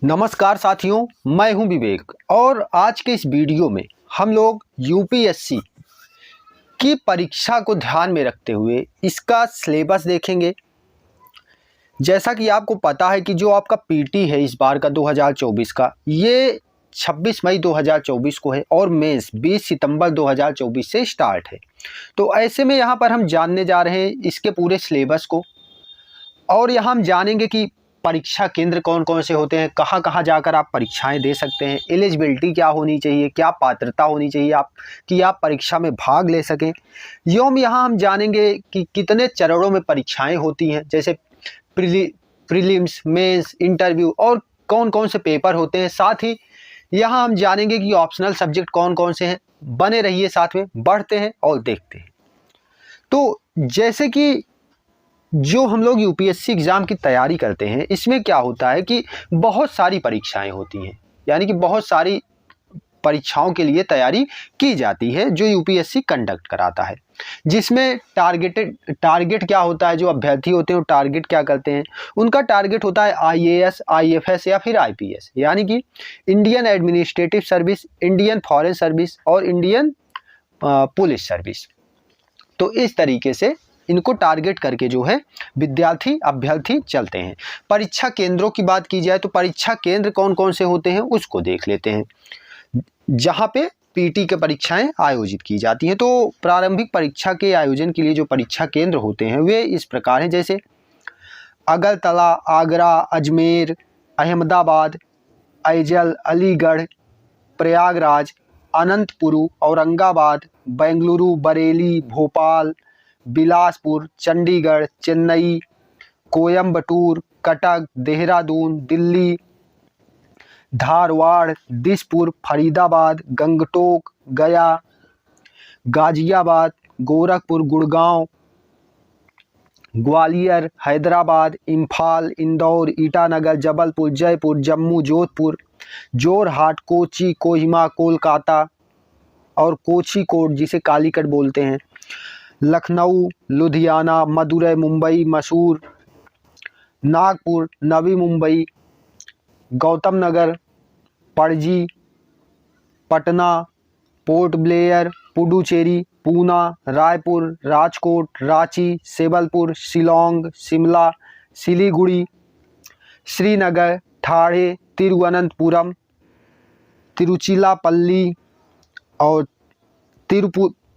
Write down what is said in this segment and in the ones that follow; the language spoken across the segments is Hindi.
नमस्कार साथियों, मैं हूं विवेक और आज के इस वीडियो में हम लोग यूपीएससी की परीक्षा को ध्यान में रखते हुए इसका सिलेबस देखेंगे। जैसा कि आपको पता है कि जो आपका पीटी है इस बार का 2024 का, ये 26 मई 2024 को है और मेंस 20 सितंबर 2024 से स्टार्ट है। तो ऐसे में यहाँ पर हम जानने जा रहे हैं इसके पूरे सिलेबस को और यहाँ हम जानेंगे कि परीक्षा केंद्र कौन कौन से होते हैं, कहाँ कहाँ जाकर आप परीक्षाएं दे सकते हैं, एलिजिबिलिटी क्या होनी चाहिए, क्या पात्रता होनी चाहिए आप कि आप परीक्षा में भाग ले सकें। एवं यहाँ हम जानेंगे कि कितने चरणों में परीक्षाएं होती हैं, जैसे प्रीलिम्स, मेंस, इंटरव्यू और कौन कौन से पेपर होते हैं। साथ ही यहाँ हम जानेंगे कि ऑप्शनल सब्जेक्ट कौन कौन से हैं। बने रहिए साथ में, बढ़ते हैं और देखते हैं। तो जैसे कि जो हम लोग यूपीएससी एग्ज़ाम की तैयारी करते हैं, इसमें क्या होता है कि बहुत सारी परीक्षाएं होती हैं, यानी कि बहुत सारी परीक्षाओं के लिए तैयारी की जाती है जो यूपीएससी कंडक्ट कराता है। जिसमें टारगेट क्या होता है, जो अभ्यर्थी होते हैं वो टारगेट क्या करते हैं, उनका टारगेट होता है आईएएस, आईएफएस या फिर आईपीएस, यानी कि Indian administrative service, Indian foreign service और इंडियन पुलिस सर्विस। तो इस तरीके से इनको टारगेट करके जो है विद्यार्थी अभ्यर्थी चलते हैं। परीक्षा केंद्रों की बात की जाए तो परीक्षा केंद्र कौन कौन से होते हैं उसको देख लेते हैं, जहां पे पीटी के परीक्षाएं आयोजित की जाती हैं। तो प्रारंभिक परीक्षा के आयोजन के लिए जो परीक्षा केंद्र होते हैं वे इस प्रकार हैं, जैसे अगरतला, आगरा, अजमेर, अहमदाबाद, ऐजल, अलीगढ़, प्रयागराज, अनंतपुर, औरंगाबाद, बेंगलुरु, बरेली, भोपाल, बिलासपुर, चंडीगढ़, चेन्नई, कोयम्बटूर, कटक, देहरादून, दिल्ली, धारवाड़, दिसपुर, फरीदाबाद, गंगटोक, गया, गाजियाबाद, गोरखपुर, गुड़गांव, ग्वालियर, हैदराबाद, इम्फाल, इंदौर, ईटानगर, जबलपुर, जयपुर, जम्मू, जोधपुर, जोरहाट, कोची, कोहिमा, कोलकाता और कोझिकोड जिसे कालीकट बोलते हैं, लखनऊ, लुधियाना, मदुरई, मुंबई, मैसूर, नागपुर, नवी मुंबई, गौतम नगर, पणजी, पटना, पोर्ट ब्लेयर, पुडुचेरी, पूना, रायपुर, राजकोट, रांची, सेबलपुर, शिलोंग, शिमला, सिलीगुड़ी, श्रीनगर, ठाणे, तिरुवनंतपुरम, तिरुचिरापल्ली और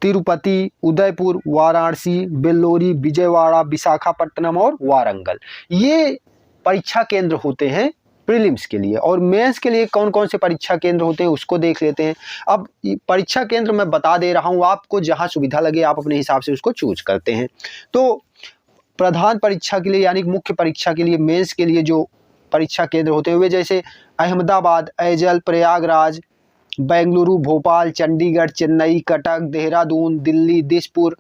तिरुपति, उदयपुर, वाराणसी, बेल्लोरी, विजयवाड़ा, विशाखापट्टनम और वारंगल। ये परीक्षा केंद्र होते हैं प्रीलिम्स के लिए। और मेंस के लिए कौन कौन से परीक्षा केंद्र होते हैं उसको देख लेते हैं। अब परीक्षा केंद्र मैं बता दे रहा हूँ, आपको जहाँ सुविधा लगे आप अपने हिसाब से उसको चूज करते हैं। तो प्रधान परीक्षा के लिए यानी मुख्य परीक्षा के लिए, मेंस के लिए जो परीक्षा केंद्र होते हुए, जैसे अहमदाबाद, ऐजल, प्रयागराज, बेंगलुरु, भोपाल, चंडीगढ़, चेन्नई, कटक, देहरादून, दिल्ली, दिसपुर,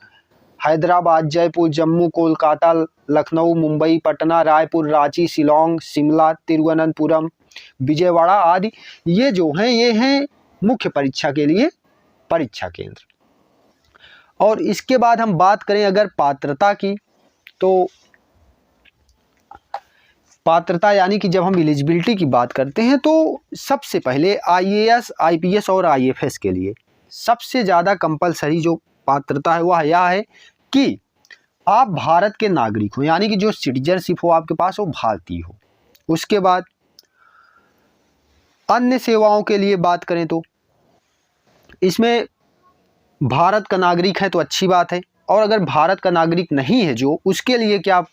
हैदराबाद, जयपुर, जम्मू, कोलकाता, लखनऊ, मुंबई, पटना, रायपुर, रांची, शिलोंग, शिमला, तिरुवनंतपुरम, विजयवाड़ा आदि ये जो हैं ये हैं मुख्य परीक्षा के लिए परीक्षा केंद्र। और इसके बाद हम बात करें अगर पात्रता की, तो पात्रता यानी कि जब हम एलिजिबिलिटी की बात करते हैं तो सबसे पहले आईएएस, आईपीएस और आईएफएस के लिए सबसे ज़्यादा कंपलसरी जो पात्रता है वह यह है कि आप भारत के नागरिक हो, यानी कि जो सिटीजनशिप हो आपके पास वो भारतीय हो। उसके बाद अन्य सेवाओं के लिए बात करें तो इसमें भारत का नागरिक है तो अच्छी बात है, और अगर भारत का नागरिक नहीं है जो, उसके लिए क्या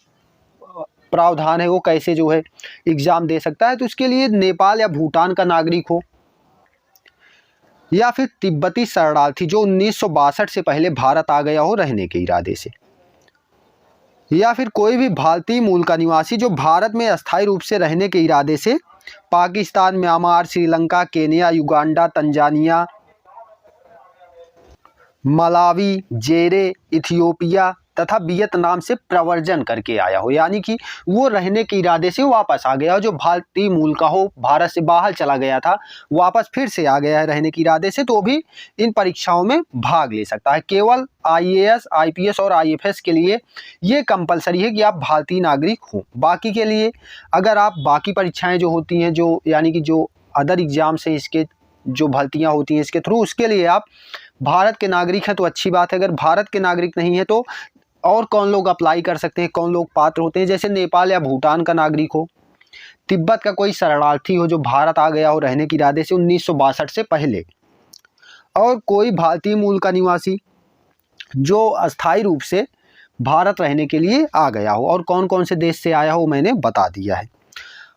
प्रावधान है, वो कैसे जो है एग्ज़ाम दे सकता है। तो उसके लिए नेपाल या भूटान का नागरिक हो, या फिर तिब्बती शरणार्थी जो 1962 से पहले भारत आ गया हो रहने के इरादे से, या फिर कोई भी भारतीय मूल का निवासी जो भारत में अस्थायी रूप से रहने के इरादे से Pakistan, Myanmar, Sri Lanka, Kenya, Uganda, Tanzania, Malawi, जेरे, इथियोपिया तथा वियतनाम से प्रव्रजन करके आया हो, यानी कि वो रहने के इरादे से वापस आ गया हो, जो भारतीय मूल का हो, भारत से बाहर चला गया था, वापस फिर से आ गया है रहने के इरादे से, तो भी इन परीक्षाओं में भाग ले सकता है। केवल IAS, IPS और IFS के लिए ये कंपलसरी है कि आप भारतीय नागरिक हो। बाकी के लिए अगर आप बाकी परीक्षाएं जो होती हैं, जो यानी कि जो अदर एग्जाम से इसके जो भर्तियां होती हैं इसके थ्रू, उसके लिए आप भारत के नागरिक हैं तो अच्छी बात है। अगर भारत के नागरिक नहीं है तो और कौन लोग अप्लाई कर सकते हैं, कौन लोग पात्र होते हैं, जैसे नेपाल या भूटान का नागरिक हो, तिब्बत का कोई शरणार्थी हो जो भारत आ गया हो रहने के इरादे से 1962 से पहले, और कोई भारतीय मूल का निवासी जो अस्थायी रूप से भारत रहने के लिए आ गया हो, और कौन कौन से देश से आया हो मैंने बता दिया है।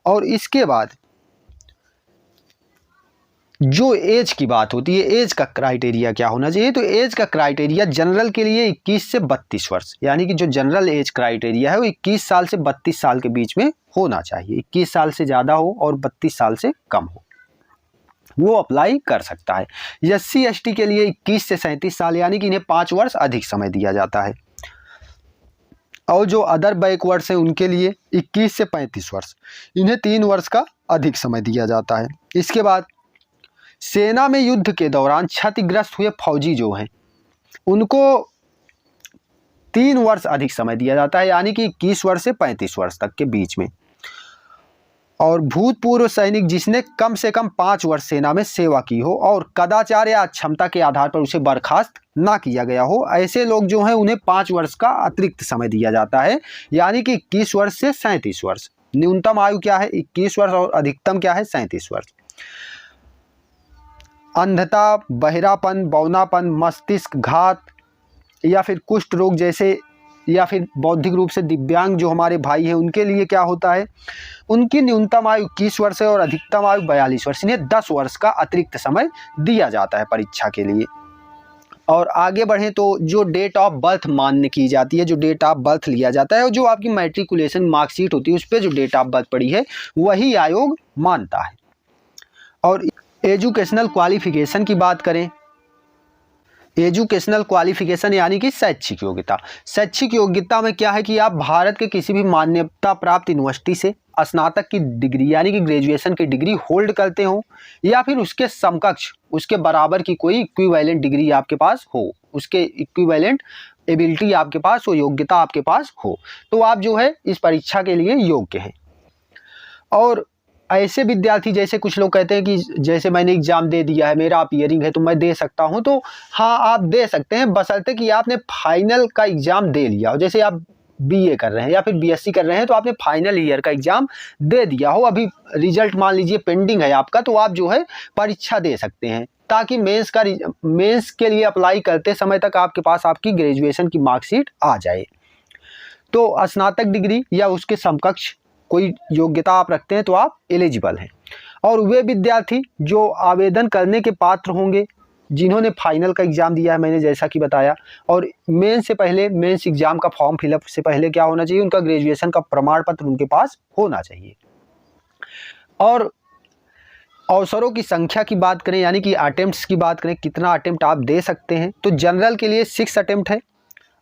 और इसके बाद जो एज की बात होती है, एज का क्राइटेरिया क्या होना चाहिए, तो एज का क्राइटेरिया जनरल के लिए 21 से 32 वर्ष, यानी कि जो जनरल एज क्राइटेरिया है वो 21 साल से 32 साल के बीच में होना चाहिए। 21 साल से ज़्यादा हो और 32 साल से कम हो, वो अप्लाई कर सकता है। SC ST के लिए 21 से 37 साल, यानी कि इन्हें 5 वर्ष अधिक समय दिया जाता है। और जो अदर बैकवर्ड्स हैं उनके लिए 21 से 35 वर्ष, इन्हें 3 वर्ष का अधिक समय दिया जाता है। इसके बाद सेना में युद्ध के दौरान क्षतिग्रस्त हुए फौजी जो हैं उनको 3 वर्ष अधिक समय दिया जाता है, यानी कि 21 वर्ष से 35 वर्ष तक के बीच में। और भूतपूर्व सैनिक जिसने कम से कम 5 वर्ष सेना में सेवा की हो और कदाचार या अक्षमता के आधार पर उसे बर्खास्त ना किया गया हो, ऐसे लोग जो हैं उन्हें 5 वर्ष का अतिरिक्त समय दिया जाता है, यानी कि 21 वर्ष से 37 वर्ष। न्यूनतम आयु क्या है, 21 वर्ष, और अधिकतम क्या है, 37 वर्ष। अंधता, बहिरापन, बौनापन, मस्तिष्क घात या फिर कुष्ठ रोग जैसे, या फिर बौद्धिक रूप से दिव्यांग जो हमारे भाई हैं उनके लिए क्या होता है, उनकी न्यूनतम आयु 21 वर्ष है और अधिकतम आयु 42 वर्ष। इन्हें 10 वर्ष का अतिरिक्त समय दिया जाता है परीक्षा के लिए। और आगे बढ़ें तो जो डेट ऑफ बर्थ मान्य की जाती है, जो डेट ऑफ बर्थ लिया जाता है, और जो आपकी मैट्रिकुलेशन मार्कशीट होती है उस पर जो डेट ऑफ बर्थ पड़ी है वही आयोग मानता है। और एजुकेशनल क्वालिफिकेशन की बात करें, एजुकेशनल क्वालिफिकेशन यानी कि शैक्षिक योग्यता। शैक्षिक योग्यता में क्या है कि आप भारत के किसी भी मान्यता प्राप्त यूनिवर्सिटी से स्नातक की डिग्री यानी कि ग्रेजुएशन की डिग्री होल्ड करते हो, या फिर उसके समकक्ष, उसके बराबर की कोई इक्विवेलेंट डिग्री आपके पास हो, उसके इक्विवेलेंट एबिलिटी आपके पास हो, योग्यता आपके पास हो, तो आप जो है इस परीक्षा के लिए योग्य हैं। और ऐसे विद्यार्थी, जैसे कुछ लोग कहते हैं कि जैसे मैंने एग्जाम दे दिया है, मेरा अपीयरिंग है तो मैं दे सकता हूं, तो हाँ आप दे सकते हैं, बशर्ते कि आपने फाइनल का एग्जाम दे लिया हो। जैसे आप BA कर रहे हैं या फिर BSc कर रहे हैं तो आपने फाइनल ईयर का एग्जाम दे दिया हो, अभी रिजल्ट मान लीजिए पेंडिंग है आपका, तो आप जो है परीक्षा दे सकते हैं, ताकि मेंस के लिए अप्लाई करते समय तक आपके पास आपकी ग्रेजुएशन की मार्कशीट आ जाए। तो स्नातक डिग्री या उसके समकक्ष कोई योग्यता आप रखते हैं तो आप एलिजिबल हैं। और वे विद्यार्थी जो आवेदन करने के पात्र होंगे जिन्होंने फाइनल का एग्ज़ाम दिया है, मैंने जैसा कि बताया, और मेंस से पहले, मेंस एग्ज़ाम का फॉर्म फिलअप से पहले क्या होना चाहिए, उनका ग्रेजुएशन का प्रमाण पत्र उनके पास होना चाहिए। और अवसरों की संख्या की बात करें, यानी कि अटेम्प्ट्स की बात करें, कितना अटेम्प्ट आप दे सकते हैं, तो जनरल के लिए 6 अटेम्प्ट है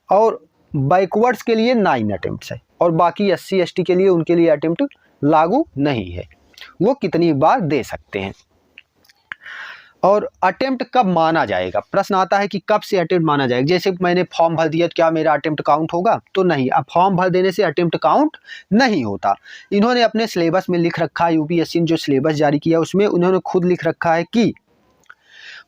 और बैकवर्ड्स के लिए 9 अटेम्प्ट्स है, और बाकी SC ST के लिए उनके लिए अटेम्प्ट लागू नहीं है, वो कितनी बार दे सकते हैं। और अटेम्प्ट कब माना जाएगा, प्रश्न आता है कि कब से अटेम्प्ट माना जाएगा। जैसे मैंने फॉर्म भर दिया तो क्या मेरा अटेम्प्ट काउंट होगा, तो नहीं, अब फॉर्म भर देने से अटेम्प्ट काउंट नहीं होता। इन्होंने अपने सिलेबस में लिख रखा है, UPSC ने जो सिलेबस जारी किया उसमें उन्होंने खुद लिख रखा है कि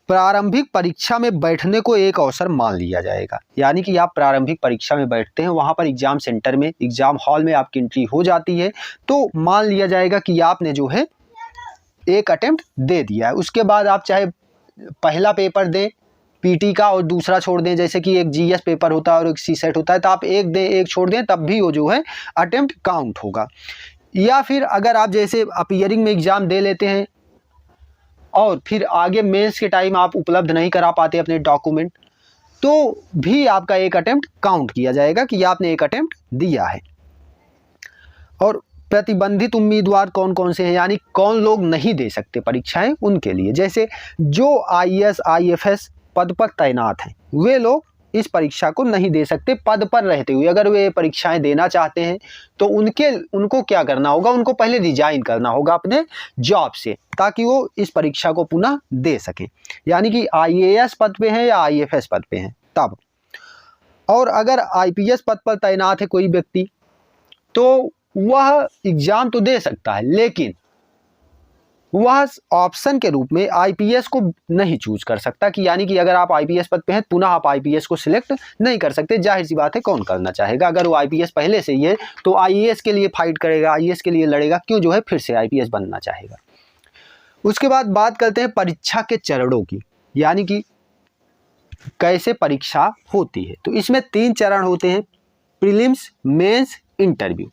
प्रारंभिक परीक्षा में बैठने को एक अवसर मान लिया जाएगा, यानी कि आप प्रारंभिक परीक्षा में बैठते हैं, वहाँ पर एग्जाम सेंटर में, एग्जाम हॉल में आपकी एंट्री हो जाती है, तो मान लिया जाएगा कि आपने जो है एक अटेम्प्ट दे दिया है। उसके बाद आप चाहे पहला पेपर दें PT का और दूसरा छोड़ दें, जैसे कि एक GS पेपर होता है और एक CSET होता है, तो आप एक दें एक छोड़ दें, तब भी वो जो है अटेम्प्ट काउंट होगा। या फिर अगर आप जैसे अपीयरिंग में एग्ज़ाम दे लेते हैं और फिर आगे मेंस के टाइम आप उपलब्ध नहीं करा पाते अपने डॉक्यूमेंट, तो भी आपका एक अटेम्प्ट काउंट किया जाएगा कि आपने एक अटेम्प्ट दिया है। और प्रतिबंधित उम्मीदवार कौन कौन से हैं, यानी कौन लोग नहीं दे सकते परीक्षाएं, उनके लिए जैसे जो IAS IFS पद पर तैनात हैं वे लोग इस परीक्षा को नहीं दे सकते पद पर रहते हुए। अगर वे परीक्षाएं देना चाहते हैं तो उनको क्या करना होगा, उनको पहले रिजाइन करना होगा अपने जॉब से, ताकि वो इस परीक्षा को पुनः दे सकें। यानी कि IAS पद पे हैं या IFS पद पे हैं तब। और अगर IPS पद पर तैनात है कोई व्यक्ति तो वह एग्जाम तो दे सकता है, लेकिन वह ऑप्शन के रूप में IPS को नहीं चूज कर सकता। कि यानी कि अगर आप IPS पद पे हैं पुनः आप IPS को सिलेक्ट नहीं कर सकते। जाहिर सी बात है, कौन करना चाहेगा। अगर वो IPS पहले से ही है तो IAS के लिए फाइट करेगा, IAS के लिए लड़ेगा, क्यों जो है फिर से IPS बनना चाहेगा। उसके बाद बात करते हैं परीक्षा के चरणों की, यानी कि कैसे परीक्षा होती है। तो इसमें 3 चरण होते हैं, प्रीलिम्स, मेंस, इंटरव्यू।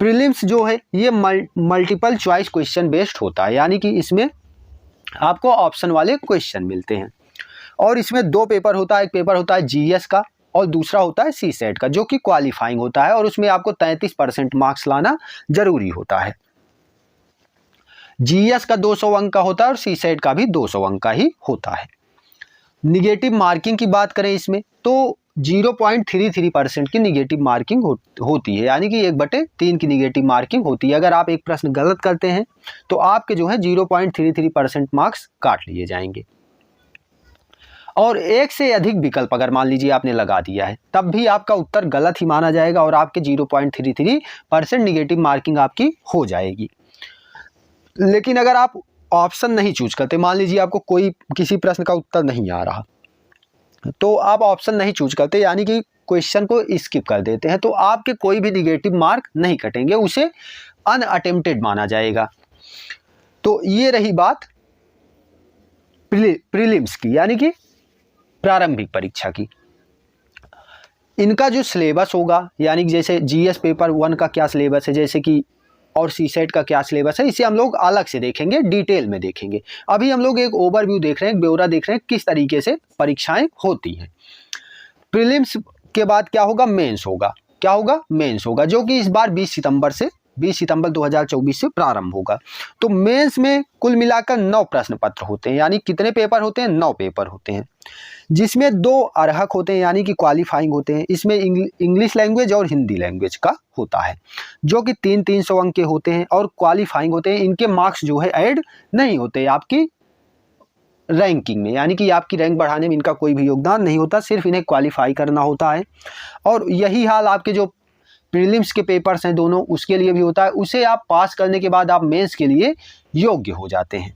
प्रीलिम्स जो है ये मल्टीपल चॉइस क्वेश्चन बेस्ड होता है, यानी कि इसमें आपको ऑप्शन वाले क्वेश्चन मिलते हैं। और इसमें 2 पेपर होता है, एक पेपर होता है GS का और दूसरा होता है CSET का, जो कि क्वालिफाइंग होता है और उसमें आपको 33% मार्क्स लाना जरूरी होता है। GS का 200 अंक का होता है और CSET का भी 200 अंक का ही होता है। निगेटिव मार्किंग की बात करें इसमें तो 0.33% की निगेटिव मार्किंग होती है, यानी कि 1/3 की निगेटिव मार्किंग होती है। अगर आप एक प्रश्न गलत करते हैं तो आपके जो है 0.33% मार्क्स काट लिए जाएंगे। और एक से अधिक विकल्प अगर मान लीजिए आपने लगा दिया है तब भी आपका उत्तर गलत ही माना जाएगा और आपके 0.33% निगेटिव मार्किंग आपकी हो जाएगी। लेकिन अगर आप ऑप्शन नहीं चूज करते, मान लीजिए आपको कोई किसी प्रश्न का उत्तर नहीं आ रहा तो आप ऑप्शन नहीं चूज करते, यानी कि क्वेश्चन को स्किप कर देते हैं, तो आपके कोई भी निगेटिव मार्क नहीं कटेंगे, उसे अनअटेम्प्टेड माना जाएगा। तो ये रही बात प्रीलिम्स की, यानी कि प्रारंभिक परीक्षा की। इनका जो सिलेबस होगा, यानी कि जैसे GS पेपर 1 का क्या सिलेबस है, जैसे कि और CSET का क्या सिलेबस है, इसे हम लोग अलग से देखेंगे, डिटेल में देखेंगे। अभी हम लोग एक ओवरव्यू देख रहे हैं, एक ब्यौरा देख रहे हैं किस तरीके से परीक्षाएं होती हैं। प्रीलिम्स के बाद क्या होगा, मेंस होगा। क्या होगा, मेंस होगा, जो कि इस बार 20 सितंबर 2024 से प्रारंभ होगा। तो मेंस में कुल मिलाकर 9 प्रश्न पत्र होते हैं, यानी कितने पेपर होते हैं, 9 पेपर होते हैं, जिसमें 2 अर्हक होते हैं, यानी कि क्वालिफाइंग होते हैं। इसमें इंग्लिश लैंग्वेज और हिंदी लैंग्वेज का होता है, जो कि 300 अंक के होते हैं और क्वालिफाइंग होते हैं। इनके मार्क्स जो है ऐड नहीं होते आपकी रैंकिंग में, यानी कि आपकी रैंक बढ़ाने में इनका कोई भी योगदान नहीं होता, सिर्फ इन्हें क्वालिफाई करना होता है। और यही हाल आपके जो प्रीलिम्स के पेपर्स हैं दोनों, उसके लिए भी होता है। उसे आप पास करने के बाद आप मेंस के लिए योग्य हो जाते हैं।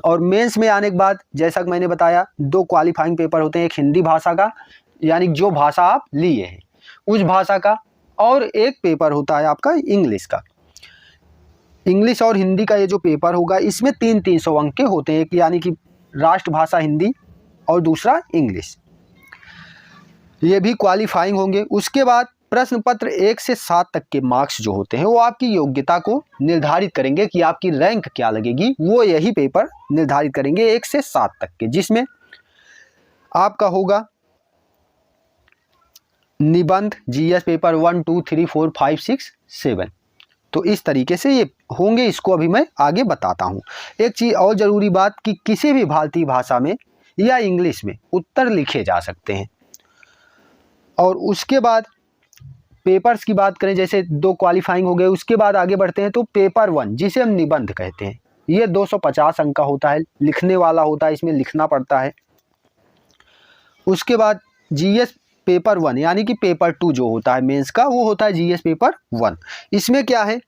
और मेंस में आने के बाद जैसा कि मैंने बताया 2 क्वालिफाइंग पेपर होते हैं, एक हिंदी भाषा का, यानी जो भाषा आप लिए हैं उस भाषा का, और एक पेपर होता है आपका इंग्लिश का। इंग्लिश और हिंदी का ये जो पेपर होगा इसमें 300 अंक के होते हैं, यानी कि राष्ट्रभाषा हिंदी और दूसरा इंग्लिश, ये भी क्वालिफाइंग होंगे। उसके बाद प्रश्न पत्र 1 से 7 तक के मार्क्स जो होते हैं वो आपकी योग्यता को निर्धारित करेंगे कि आपकी रैंक क्या लगेगी, वो यही पेपर निर्धारित करेंगे 1 से 7 तक के, जिसमें आपका होगा निबंध GS पेपर 1, 2, 3, 4, 5, 6, 7। तो इस तरीके से ये होंगे, इसको अभी मैं आगे बताता हूँ। एक चीज़ और ज़रूरी बात कि किसी भी भारतीय भाषा में या इंग्लिश में उत्तर लिखे जा सकते हैं। और उसके बाद पेपर्स की बात करें, जैसे 2 क्वालिफाइंग हो गए, उसके बाद आगे बढ़ते हैं तो पेपर 1 जिसे हम निबंध कहते हैं, ये 250 अंक का होता है, लिखने वाला होता है, इसमें लिखना पड़ता है। उसके बाद GS पेपर 1 यानी कि पेपर 2 जो होता है मेंस का, वो होता है GS पेपर 1। इसमें क्या है,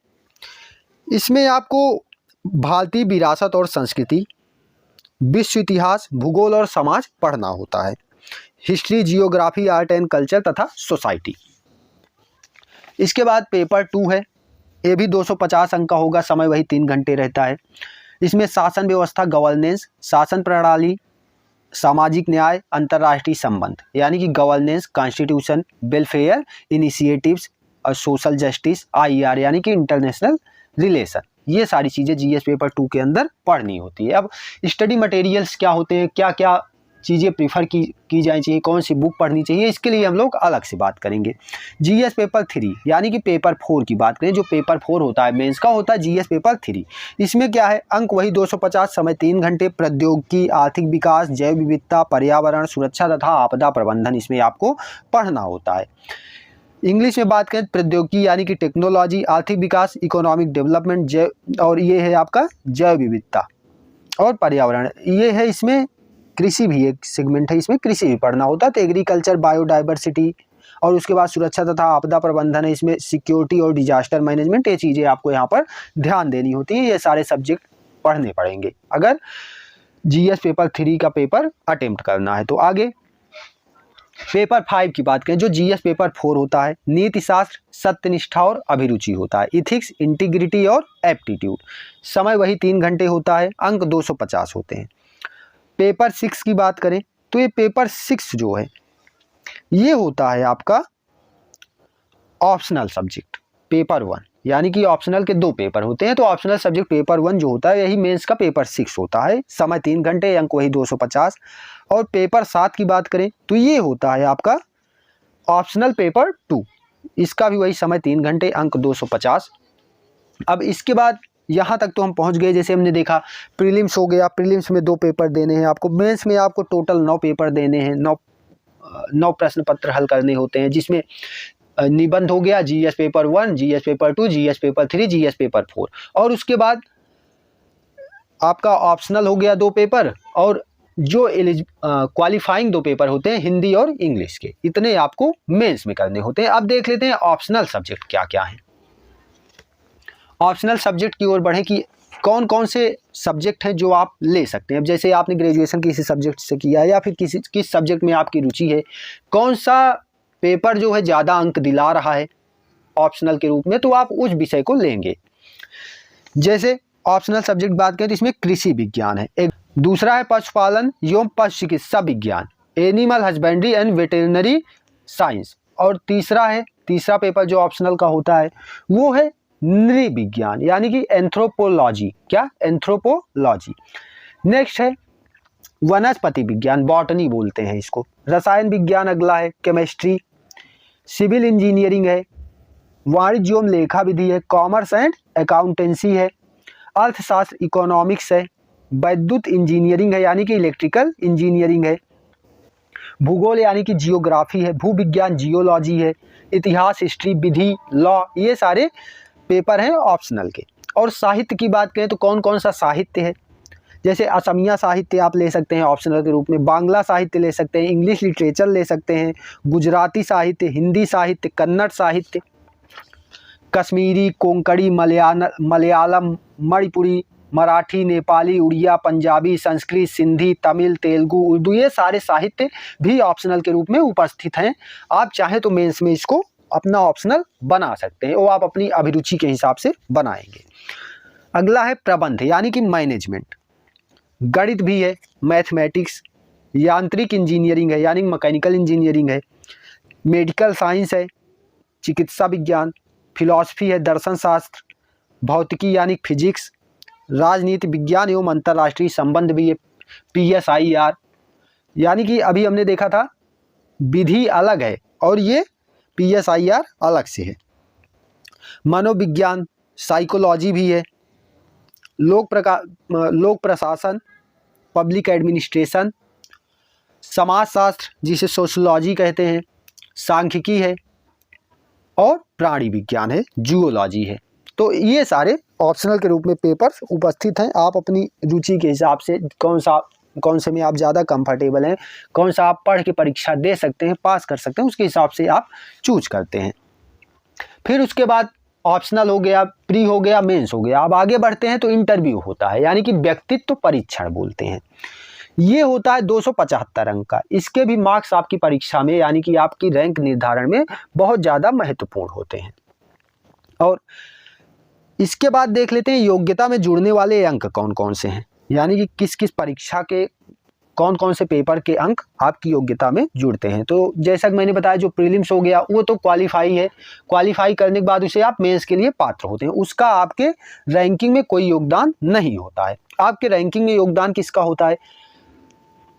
इसमें आपको भारतीय विरासत और संस्कृति, विश्व इतिहास, भूगोल और समाज पढ़ना होता है, history, geography, art and culture तथा सोसाइटी। इसके बाद पेपर 2 है, ये भी 250 अंक का होगा, समय वही 3 घंटे रहता है। इसमें शासन व्यवस्था, गवर्नेंस, शासन प्रणाली, सामाजिक न्याय, अंतर्राष्ट्रीय संबंध, यानी कि गवर्नेंस, कॉन्स्टिट्यूशन, वेलफेयर इनिशिएटिव्स और सोशल जस्टिस, IER यानी कि इंटरनेशनल रिलेशन, ये सारी चीज़ें GS पेपर 2 के अंदर पढ़नी होती है। अब स्टडी मटेरियल्स क्या होते हैं, क्या क्या चीज़ें प्रीफर की जानी चाहिए, कौन सी बुक पढ़नी चाहिए, इसके लिए हम लोग अलग से बात करेंगे। जीएस पेपर 3 यानी कि पेपर 4 की बात करें, जो पेपर 4 होता है मेंस का, होता है जीएस पेपर 3। इसमें क्या है, अंक वही 250, समय 3 घंटे, प्रौद्योगिकी, आर्थिक विकास, जैव विविधता, पर्यावरण सुरक्षा तथा आपदा प्रबंधन इसमें आपको पढ़ना होता है। इंग्लिश में बात करें प्रौद्योगिकी यानी कि टेक्नोलॉजी, आर्थिक विकास इकोनॉमिक डेवलपमेंट, जैव, और ये है आपका जैव विविधता और पर्यावरण, ये है। इसमें कृषि भी एक सेगमेंट है, इसमें कृषि भी पढ़ना होता है। तो एग्रीकल्चर, बायोडाइवर्सिटी, और उसके बाद सुरक्षा तथा आपदा प्रबंधन है, इसमें सिक्योरिटी और डिजास्टर मैनेजमेंट, ये चीज़ें आपको यहाँ पर ध्यान देनी होती हैं। ये सारे सब्जेक्ट पढ़ने पड़ेंगे अगर जीएस पेपर 3 का पेपर अटेम्प्ट करना है। तो आगे पेपर 5 की बात करें, जो जीएस पेपर 4 होता है, नीति शास्त्र, सत्यनिष्ठा और अभिरुचि होता है, इथिक्स, इंटीग्रिटी और एप्टीट्यूड, समय वही 3 घंटे होता है, अंक 250 होते हैं। पेपर 6 की बात करें तो ये पेपर 6 जो है ये होता है आपका ऑप्शनल सब्जेक्ट पेपर 1, यानी कि ऑप्शनल के 2 पेपर होते हैं। तो ऑप्शनल सब्जेक्ट पेपर 1 जो होता है यही मेंस का पेपर 6 होता है, समय 3 घंटे, अंक वही 250। और पेपर 7 की बात करें तो ये होता है आपका ऑप्शनल पेपर 2, इसका भी वही समय 3 घंटे, अंक 250। अब इसके बाद यहाँ तक तो हम पहुँच गए। जैसे हमने देखा प्रीलिम्स हो गया, प्रीलिम्स में 2 पेपर देने हैं आपको, मेंस में आपको टोटल 9 पेपर देने हैं, 9 प्रश्न पत्र हल करने होते हैं, जिसमें निबंध हो गया, GS paper 1, GS paper 2, GS paper 3, GS paper 4, और उसके बाद आपका ऑप्शनल हो गया 2 पेपर, और जो क्वालिफाइंग 2 पेपर होते हैं हिंदी और इंग्लिश के, इतने आपको मेंस में करने होते हैं। अब देख लेते हैं ऑप्शनल सब्जेक्ट क्या क्या है। ऑप्शनल सब्जेक्ट की ओर बढ़े कि कौन कौन से सब्जेक्ट हैं जो आप ले सकते हैं। अब जैसे आपने ग्रेजुएशन किसी सब्जेक्ट से किया है या फिर किस सब्जेक्ट में आपकी रुचि है, कौन सा पेपर जो है ज़्यादा अंक दिला रहा है ऑप्शनल के रूप में, तो आप उस विषय को लेंगे। जैसे ऑप्शनल सब्जेक्ट बात करें तो इसमें कृषि विज्ञान है, एक दूसरा है पशुपालन एवं पशु चिकित्सा विज्ञान, animal husbandry and veterinary science, और तीसरा पेपर जो ऑप्शनल का होता है वो है नृविज्ञान यानी कि एंथ्रोपोलॉजी, क्या एंथ्रोपोलॉजी। नेक्स्ट है वनस्पति विज्ञान, बॉटनी बोलते हैं इसको, रसायन विज्ञान अगला है, केमिस्ट्री, सिविल इंजीनियरिंग है, वाणिज्य एवं लेखा विधि है, कॉमर्स एंड अकाउंटेंसी है, अर्थशास्त्र इकोनॉमिक्स है, वैद्युत इंजीनियरिंग है यानी कि इलेक्ट्रिकल इंजीनियरिंग है, भूगोल यानी कि जियोग्राफी है, भूविज्ञान जियोलॉजी है, इतिहास हिस्ट्री, विधि लॉ, ये सारे पेपर हैं ऑप्शनल के। और साहित्य की बात करें तो कौन कौन सा साहित्य है, जैसे असमिया साहित्य आप ले सकते हैं ऑप्शनल के रूप में, बांग्ला साहित्य ले सकते हैं, इंग्लिश लिटरेचर ले सकते हैं, गुजराती साहित्य, हिंदी साहित्य, कन्नड़ साहित्य, कश्मीरी, कोंकणी, मलयालम, मणिपुरी, मराठी, नेपाली, उड़िया, पंजाबी, संस्कृत, सिंधी, तमिल, तेलुगु, उर्दू, ये सारे साहित्य भी ऑप्शनल के रूप में उपस्थित हैं। आप चाहें तो मेंस में इसको अपना ऑप्शनल बना सकते हैं, वो आप अपनी अभिरुचि के हिसाब से बनाएंगे। अगला है प्रबंध यानी कि मैनेजमेंट, गणित भी है, मैथमेटिक्स, यांत्रिक इंजीनियरिंग है यानी मैकेनिकल इंजीनियरिंग है, मेडिकल साइंस है, चिकित्सा विज्ञान, फिलॉसफी है, दर्शन शास्त्र, भौतिकी यानी फिजिक्स, राजनीति विज्ञान एवं अंतर्राष्ट्रीय संबंध भी है, PSIR यानी कि अभी हमने देखा था विधि अलग है और ये PSIR अलग से है, मनोविज्ञान, साइकोलॉजी भी है, लोक प्रशासन, पब्लिक एडमिनिस्ट्रेशन, समाजशास्त्र जिसे सोशलॉजी कहते हैं, सांख्यिकी है, और प्राणी विज्ञान है, जूलॉजी है। तो ये सारे ऑप्शनल के रूप में पेपर्स उपस्थित हैं। आप अपनी रुचि के हिसाब से कौन से में आप ज़्यादा कंफर्टेबल हैं, कौन सा आप पढ़ के परीक्षा दे सकते हैं, पास कर सकते हैं, उसके हिसाब से आप चूज करते हैं। फिर उसके बाद ऑप्शनल हो गया, प्री हो गया, मेंस हो गया। अब आगे बढ़ते हैं तो इंटरव्यू होता है यानी कि व्यक्तित्व परीक्षण बोलते हैं। ये होता है 275 अंक का। इसके भी मार्क्स आपकी परीक्षा में यानी कि आपकी रैंक निर्धारण में बहुत ज़्यादा महत्वपूर्ण होते हैं। और इसके बाद देख लेते हैं योग्यता में जुड़ने वाले अंक कौन कौन से हैं, यानी कि किस किस परीक्षा के कौन कौन से पेपर के अंक आपकी योग्यता में जुड़ते हैं। तो जैसा कि मैंने बताया जो प्रीलिम्स हो गया वो तो क्वालिफाई है, क्वालिफाई करने के बाद उसे आप मेंस के लिए पात्र होते हैं, उसका आपके रैंकिंग में कोई योगदान नहीं होता है। आपके रैंकिंग में योगदान किसका होता है,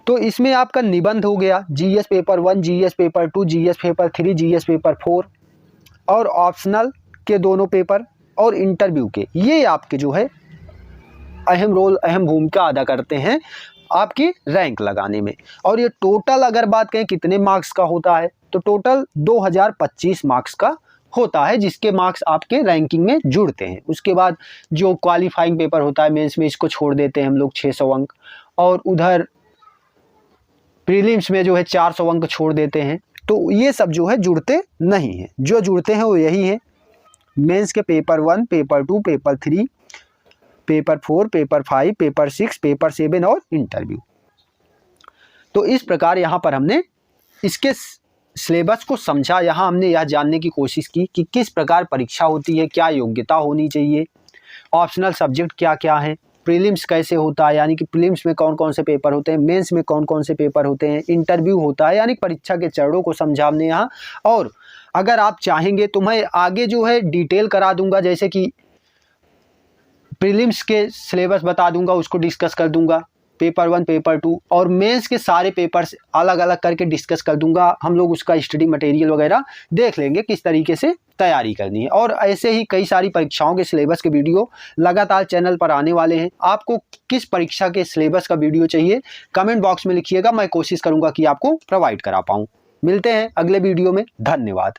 तो इसमें आपका निबंध हो गया, GS paper 1, GS paper 2, GS paper 3, GS paper 4 और ऑप्शनल के दोनों पेपर और इंटरव्यू के, ये आपके जो है अहम रोल, अहम भूमिका अदा करते हैं आपकी रैंक लगाने में। और ये टोटल अगर बात करें कितने मार्क्स का होता है, तो टोटल 2025 मार्क्स का होता है, जिसके मार्क्स आपके रैंकिंग में जुड़ते हैं। उसके बाद जो क्वालिफाइंग पेपर होता है मेंस में, इसको छोड़ देते हैं हम लोग 600 अंक, और उधर प्रीलिम्स में जो है 400 अंक छोड़ देते हैं। तो ये सब जो है जुड़ते नहीं हैं, जो जुड़ते हैं वो यही है, मेंस के paper 1, paper 2, paper 3, paper 4, paper 5, paper 6, paper 7 और इंटरव्यू। तो इस प्रकार यहाँ पर हमने इसके सिलेबस को समझा। यहाँ हमने यह जानने की कोशिश की कि किस प्रकार परीक्षा होती है, क्या योग्यता होनी चाहिए, ऑप्शनल सब्जेक्ट क्या क्या है, प्रीलिम्स कैसे होता है, यानी कि प्रीलिम्स में कौन कौन से पेपर होते हैं, मेंस में कौन कौन से पेपर होते हैं, इंटरव्यू होता है, यानी परीक्षा के चरणों को समझा हमने यहाँ। और अगर आप चाहेंगे तो मैं आगे जो है डिटेल करा दूंगा, जैसे कि प्रीलिम्स के सिलेबस बता दूंगा, उसको डिस्कस कर दूंगा, पेपर 1, पेपर 2 और मेंस के सारे पेपर्स अलग अलग करके डिस्कस कर दूंगा। हम लोग उसका स्टडी मटेरियल वगैरह देख लेंगे किस तरीके से तैयारी करनी है। और ऐसे ही कई सारी परीक्षाओं के सिलेबस के वीडियो लगातार चैनल पर आने वाले हैं। आपको किस परीक्षा के सिलेबस का वीडियो चाहिए कमेंट बॉक्स में लिखिएगा, मैं कोशिश करूंगा कि आपको प्रोवाइड करा पाऊँ। मिलते हैं अगले वीडियो में, धन्यवाद।